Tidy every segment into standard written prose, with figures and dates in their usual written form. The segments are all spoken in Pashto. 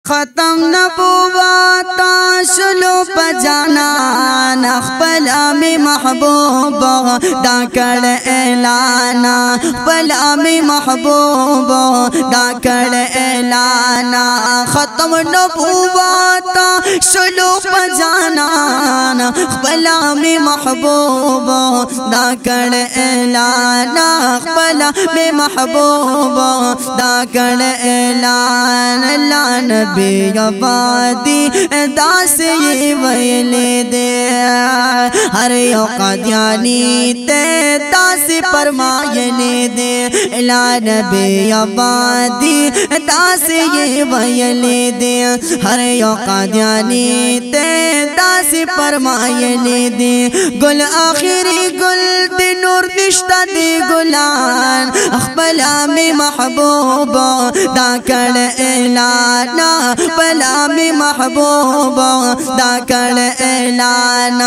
ختم نبوت شلو پجانان خپلا می محبوب دا کړ اعلان خپلا می محبوب دا کړ اعلان ختم نبوت شلو پجانان خپلا می محبوب دا کړ اعلان خپلا می محبوب دا کړ اعلان لا نبی آبادی داسی ویلے دے ہر یو قادیانی تے داسی فرمائے دے لا نبی آبادی داسی ویلے دے ہر یو قادیانی تے داسی فرمائے دے گل آخری گل دی نور نشتا دی گلان اخبلا میں محبوب دا کڑ اعلان بلا میں محبوب دا کڑ اعلان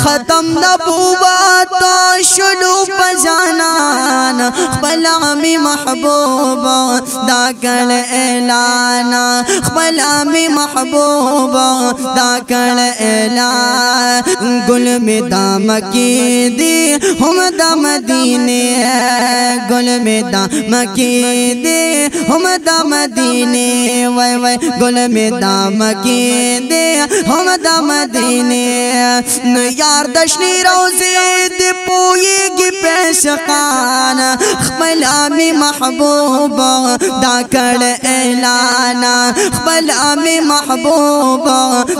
ختم نبوت شلو پجانان بلا میں محبوب دا کڑ اعلان بلا میں محبوب دا کڑ اعلان گل میں دام کی دی ہم دا مدینے گل میں دام کی دی ہم دا مدینے وای وای گل میں دام کی دے ہم دا مدینے یار دشنی روزے دے پوئے گی پیشقان خبلا میں محبوب دا کڑ اعلان خبلا میں محبوب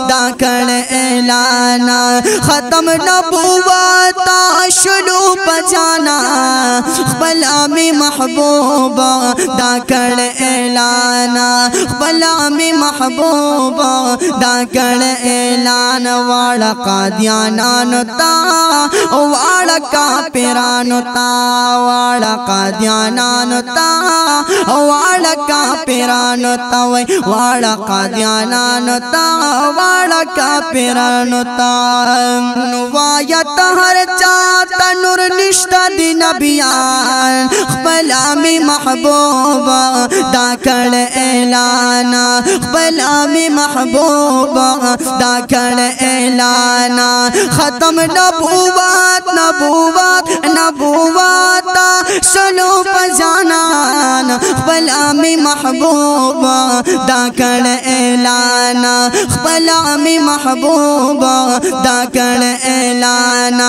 دا کڑ اعلان ختم نبوت شلو پجانا خبلا میں محبوب دا کڑ اعلان بلا میں محبوب دا کڑ اعلان واڑا قادیانانو تا واڑا کافرانو تا واڑا قادیانانو تا واڑا کافرانو تا واڑا قادیانانو تا واڑا کافرانو تا نوایت ہر چاہتا نور نشتا دی نبیان بلا میں محبوب دا کڑ اعلان بلا میں محبوب دا کڑ اعلان ختم نبوت نبوت نبوت شلو پجانان بلا میں محبوب دا کڑ اعلان بلا میں محبوب دا کڑ اعلان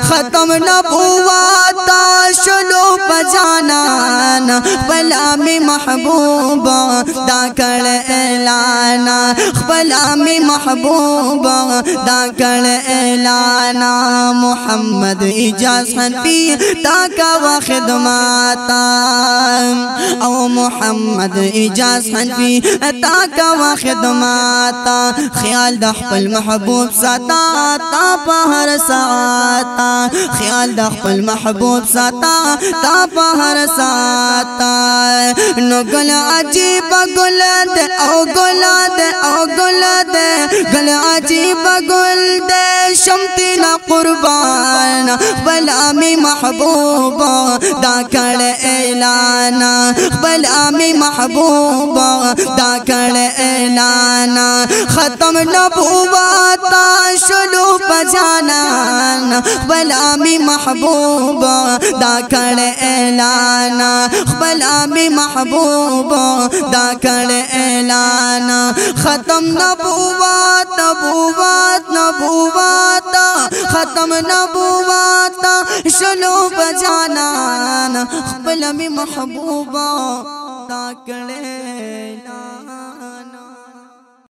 ختم نبوت شلو پجانان بلا میں محبوب دا کڑ اعلان بلا میں محبوب دا کڑ اعلان محمد اجاز حنفی تا کا خدماتا او محمد اجاز حنفی تا کا خدماتا خیال دا خپل محبوب ساتا تا پہر ساتا خیال دا خپل محبوب ساتا تا پہر ساتا نو گل عجیب گل دے او گل دے او گل دے گل عجیب گل دے شمتی نا قربان بلا میں محبوب دا کڑ اعلان بلا میں محبوب دا کڑ اعلان ختم نبوت شلو پجانان بلا میں محبوب دا کڑ اعلان بلا میں محبوب دا کڑ اعلان ختم نبوت نبوت نبوت ختم نبوت شلو بجانان بلا میں محبوب